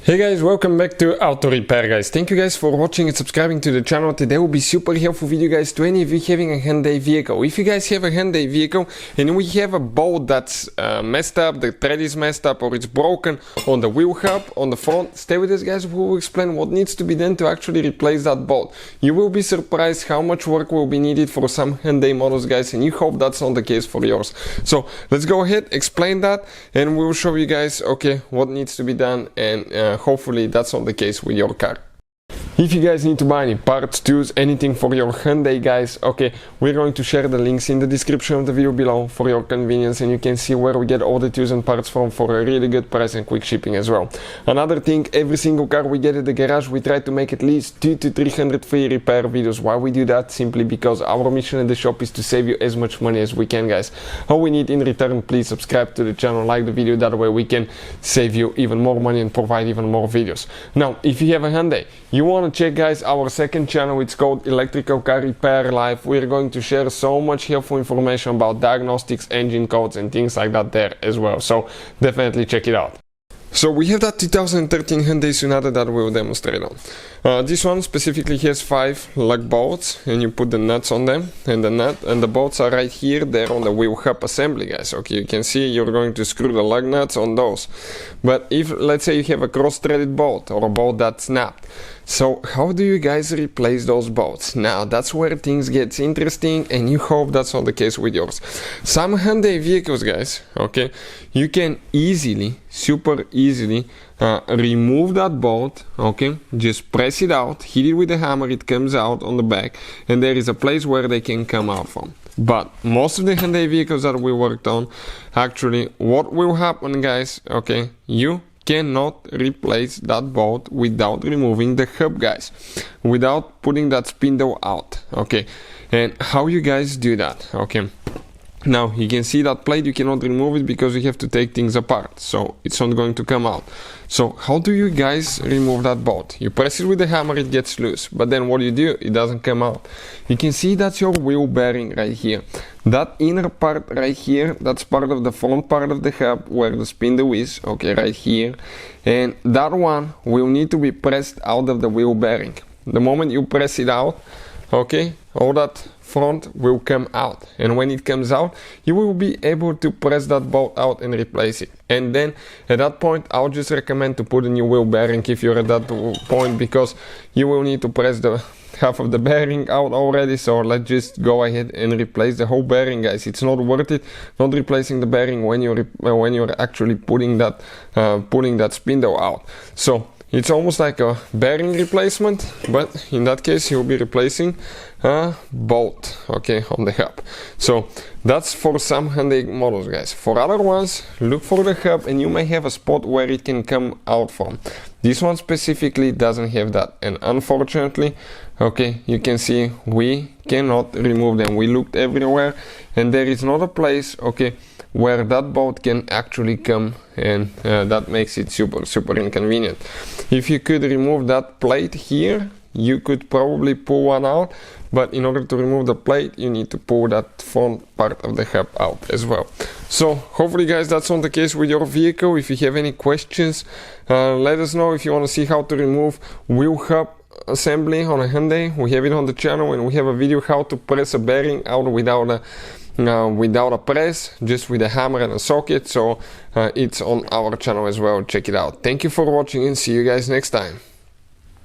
Hey guys, welcome back to Auto Repair guys. Thank you guys for watching and subscribing to the channel. Today will be super helpful video guys to any of you having a Hyundai vehicle. If you guys have a Hyundai vehicle and we have a bolt that's messed up, the thread is messed up or it's broken on the wheel hub, on the front, stay with us guys. We will explain what needs to be done to actually replace that bolt. You will be surprised how much work will be needed for some Hyundai models guys, and you hope that's not the case for yours. So let's go ahead, explain that, and we will show you guys okay what needs to be done, and hopefully that's not the case with your car. If you guys need to buy any parts, tools, anything for your Hyundai guys, okay, we're going to share the links in the description of the video below for your convenience, and you can see where we get all the tools and parts from for a really good price and quick shipping as well. Another thing, every single car we get at the garage, we try to make at least 200 to 300 free repair videos. Why we do that? Simply because our mission at the shop is to save you as much money as we can guys. All we need in return, please subscribe to the channel, like the video, that way we can save you even more money and provide even more videos. Now, if you have a Hyundai, you want to check guys our second channel. It's called Electrical Car Repair Live. We're going to share so much helpful information about diagnostics, engine codes and things like that there as well, so definitely check it out. So we have that 2013 Hyundai Sonata that we'll demonstrate on. This one specifically has 5 lug bolts, and you put the nuts on them, and the nut and the bolts are right here, there on the wheel hub assembly guys. Okay, you can see you're going to screw the lug nuts on those. But if let's say you have a cross-threaded bolt or a bolt that snapped, so how do you guys replace those bolts? Now that's where things get interesting, and you hope that's not the case with yours. Some Hyundai vehicles guys, okay, you can easily, super easily remove that bolt, okay, just press it out, hit it with a hammer, it comes out on the back, and there is a place where they can come out from. But most of the Hyundai vehicles that we worked on, actually what will happen guys, okay, you cannot replace that bolt without removing the hub guys, without putting that spindle out, okay. And how you guys do that? Okay, now you can see that plate, you cannot remove it because you have to take things apart, so it's not going to come out. So how do you guys remove that bolt? You press it with the hammer, it gets loose, but then what do? It doesn't come out. You can see that's your wheel bearing right here. That inner part right here, that's part of the front part of the hub where the spindle is, okay, right here. And that one will need to be pressed out of the wheel bearing. The moment you press it out, okay, all that front will come out, and when it comes out you will be able to press that bolt out and replace it. And then at that point I'll just recommend to put a new wheel bearing if you're at that point, because you will need to press the half of the bearing out already. So let's just go ahead and replace the whole bearing guys. It's not worth it not replacing the bearing when you're actually pulling that spindle out. So it's almost like a bearing replacement, but in that case you'll be replacing a bolt, okay, on the hub. So that's for some Hyundai models guys. For other ones, look for the hub and you may have a spot where it can come out from. This one specifically doesn't have that, and unfortunately, okay, you can see we cannot remove them. We looked everywhere and there is not a place, okay, where that bolt can actually come, and that makes it super inconvenient. If you could remove that plate here, you could probably pull one out, but in order to remove the plate you need to pull that front part of the hub out as well. So hopefully guys that's not the case with your vehicle. If you have any questions, let us know. If you want to see how to remove wheel hub assembly on a Hyundai, we have it on the channel, and we have a video how to press a bearing out without a press, just with a hammer and a socket. So it's on our channel as well, check it out. Thank you for watching and see you guys next time.